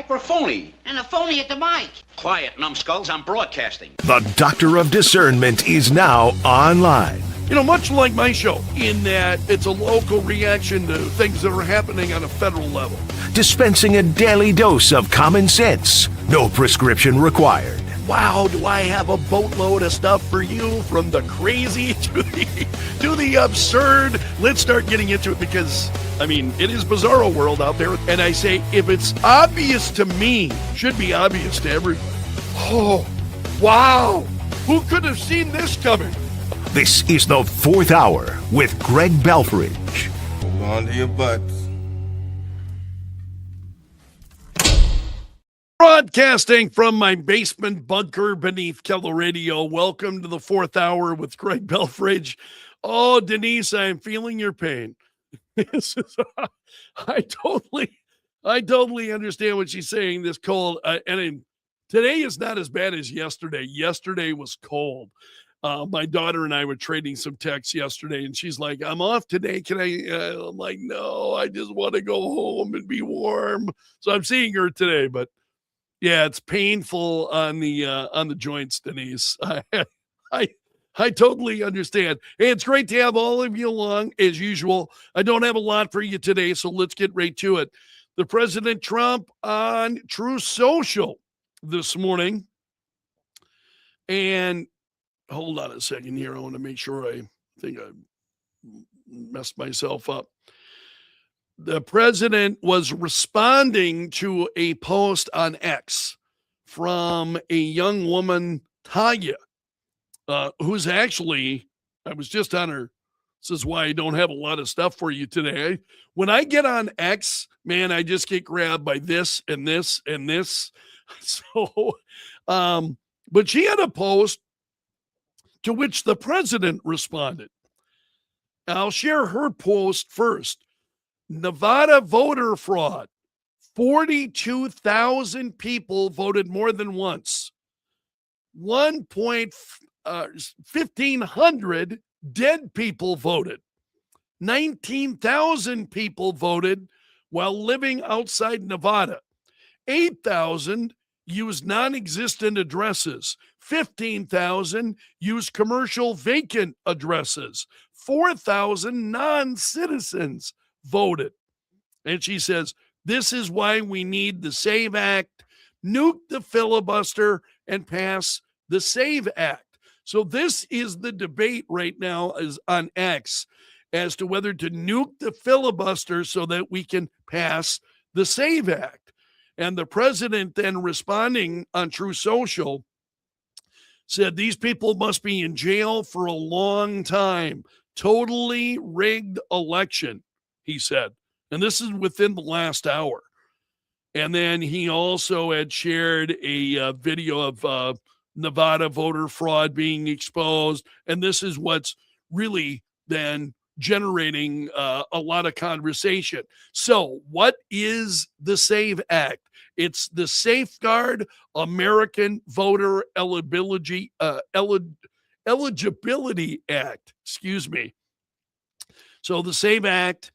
microphony. And a phony at the mic. Quiet, numbskulls, I'm broadcasting. The Doctor of Discernment is now online. You know, much like my show, in that it's a local reaction to things that are happening on a federal level. Dispensing a daily dose of common sense. No prescription required. Wow, do I have a boatload of stuff for you, from the crazy to the absurd. Let's start getting into it because, I mean, it is bizarro world out there. And I say, if it's obvious to me, should be obvious to everybody. Oh, wow. Who could have seen this coming? This is the Fourth Hour with Greg Belfrage. Hold on to your butts. Broadcasting from my basement bunker beneath Keller Radio. Welcome to the Fourth Hour with Greg Belfrage. Oh, Denise, I am feeling your pain. I totally understand what she's saying. This cold, today is not as bad as yesterday. Yesterday was cold. My daughter and I were trading some texts yesterday, and she's like, "I'm off today. Can I?" I'm like, "No, I just want to go home and be warm." So I'm seeing her today, but. Yeah, it's painful on the joints, Denise. I totally understand. Hey, it's great to have all of you along as usual. I don't have a lot for you today, so let's get right to it. The President Trump on True Social this morning. And hold on a second here. I want to make sure I think I messed myself up. The president was responding to a post on X from a young woman, Tanya, who's actually, I was just on her. This is why I don't have a lot of stuff for you today. When I get on X, man, I just get grabbed by this and this and this. So, but she had a post to which the president responded. I'll share her post first. Nevada voter fraud. 42,000 people voted more than once. 1,500 dead people voted. 19,000 people voted while living outside Nevada. 8,000 used non-existent addresses. 15,000 used commercial vacant addresses. 4,000 non-citizens voted. And she says, this is why we need the SAVE Act, nuke the filibuster, and pass the SAVE Act. So this is the debate right now is on X as to whether to nuke the filibuster so that we can pass the SAVE Act. And the president then responding on True Social said these people must be in jail for a long time. Totally rigged election, he said. And this is within the last hour. And then he also had shared a video of Nevada voter fraud being exposed. And this is what's really then generating a lot of conversation. So what is the SAVE Act? It's the Safeguard American Voter Eligibility Act. Excuse me. So the SAVE Act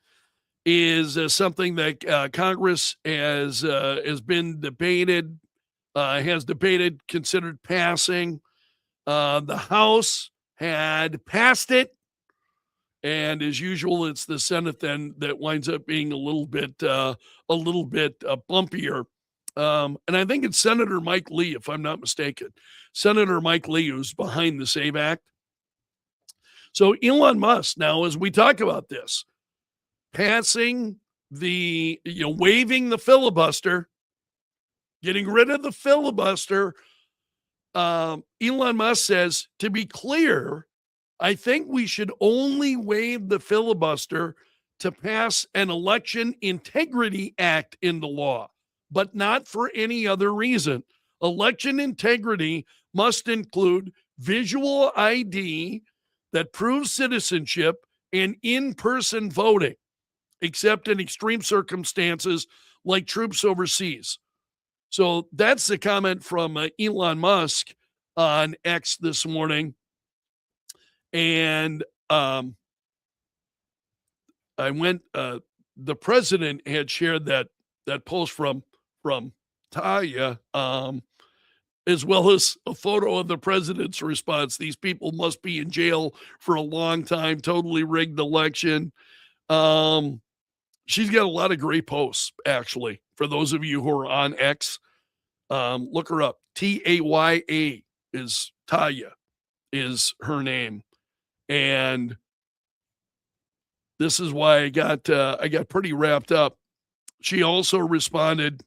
is something that Congress has been debated, considered passing. The House had passed it, and as usual, it's the Senate then that winds up being a little bit bumpier. And I think it's Senator Mike Lee, if I'm not mistaken, Senator Mike Lee, who's behind the SAVE Act. So Elon Musk, now as we talk about this, passing the, waiving the filibuster, getting rid of the filibuster, Elon Musk says, to be clear, I think we should only waive the filibuster to pass an election integrity act into law, but not for any other reason. Election integrity must include visual ID that proves citizenship and in-person voting, except in extreme circumstances like troops overseas. So that's the comment from Elon Musk on X this morning. And the president had shared that post from Taya, as well as a photo of the president's response. These people must be in jail for a long time, totally rigged election. Um, she's got a lot of great posts, actually. For those of you who are on X, look her up. Taya is Taya is her name. And this is why I got pretty wrapped up. She also responded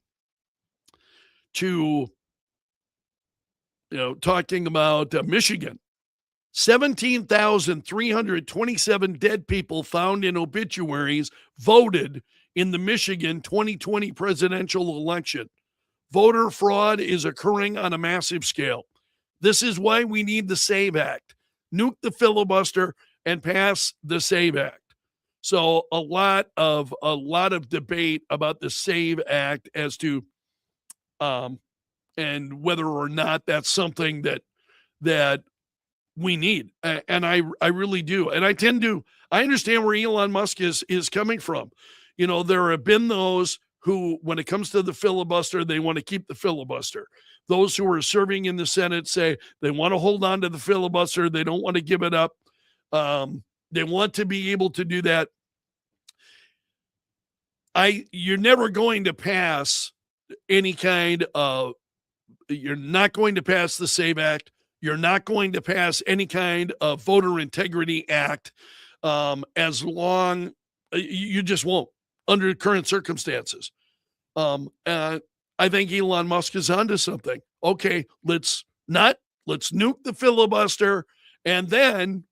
to talking about Michigan. 17,327 dead people found in obituaries voted in the Michigan 2020 presidential election. Voter fraud is occurring on a massive scale. This is why we need the SAVE Act. Nuke the filibuster and pass the SAVE Act. So a lot of debate about the SAVE Act as to and whether or not that's something that we need. And I really do. And I understand where Elon Musk is coming from. There have been those who, when it comes to the filibuster, they want to keep the filibuster. Those who are serving in the Senate say they want to hold on to the filibuster. They don't want to give it up. They want to be able to do that. You're never going to pass any kind of, you're not going to pass the SAVE Act. You're not going to pass any kind of voter integrity act as long, you just won't under current circumstances. I think Elon Musk is onto something. Okay, let's nuke the filibuster. And then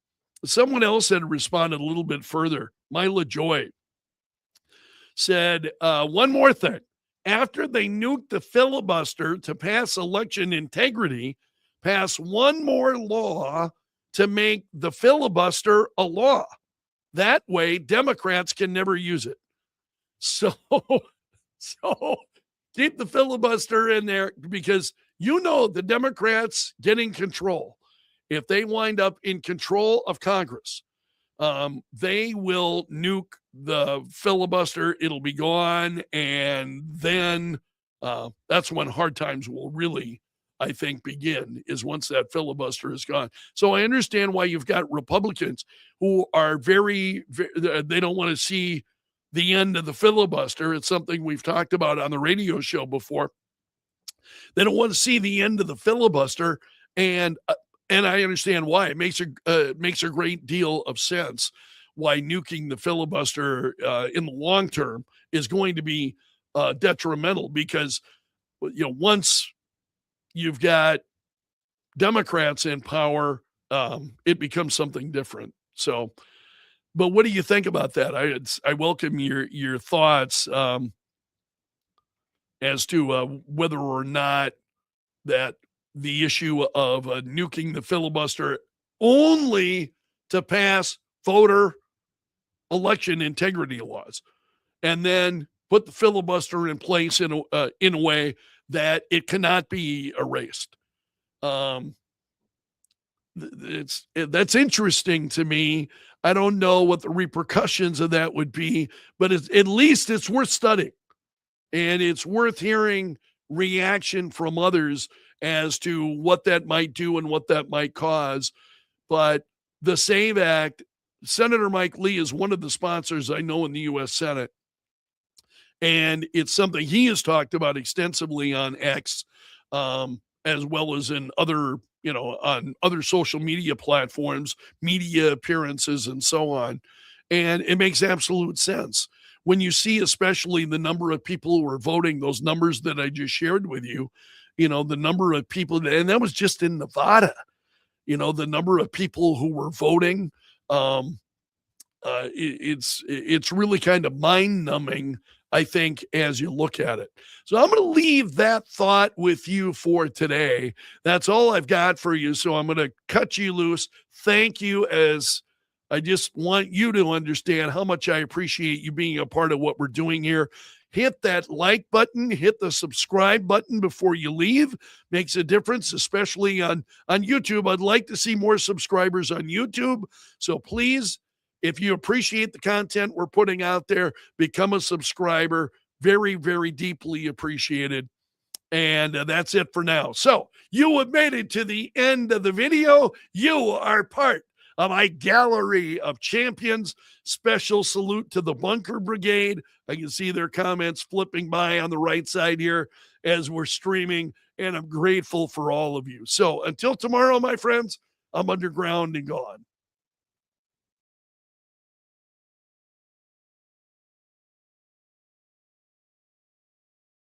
someone else had responded a little bit further. Mila Joy said, one more thing. After they nuked the filibuster to pass election integrity, pass one more law to make the filibuster a law. That way, Democrats can never use it. So keep the filibuster in there because the Democrats getting control. If they wind up in control of Congress, they will nuke the filibuster. It'll be gone. And then that's when hard times will really, I think, begin, is once that filibuster is gone. So I understand why you've got Republicans who are very they don't want to see the end of the filibuster. It's something we've talked about on the radio show before. They don't want to see the end of the filibuster. And I understand why. It makes a great deal of sense why nuking the filibuster in the long term is going to be detrimental because, once you've got Democrats in power, it becomes something different. So, but what do you think about that? I welcome your thoughts as to whether or not that the issue of nuking the filibuster only to pass voter election integrity laws, and then put the filibuster in place in a way that it cannot be erased. That's interesting to me. I don't know what the repercussions of that would be, but at least it's worth studying, and it's worth hearing reaction from others as to what that might do and what that might cause. But the SAVE Act, Senator Mike Lee is one of the sponsors I know in the U.S. Senate. And it's something he has talked about extensively on X, as well as in other, on other social media platforms, media appearances, and so on. And it makes absolute sense. When you see especially the number of people who are voting, those numbers that I just shared with you, the number of people, and that was just in Nevada, the number of people who were voting, it's really kind of mind-numbing, I think, as you look at it. So I'm going to leave that thought with you for today. That's all I've got for you. So I'm going to cut you loose. Thank you, as I just want you to understand how much I appreciate you being a part of what we're doing here. Hit that like button, hit the subscribe button before you leave. Makes a difference, especially on YouTube. I'd like to see more subscribers on YouTube. So please, if you appreciate the content we're putting out there, become a subscriber. Very, very deeply appreciated. And that's it for now. So you have made it to the end of the video. You are part of my gallery of champions. Special salute to the Bunker Brigade. I can see their comments flipping by on the right side here as we're streaming, and I'm grateful for all of you. So until tomorrow, my friends, I'm underground and gone.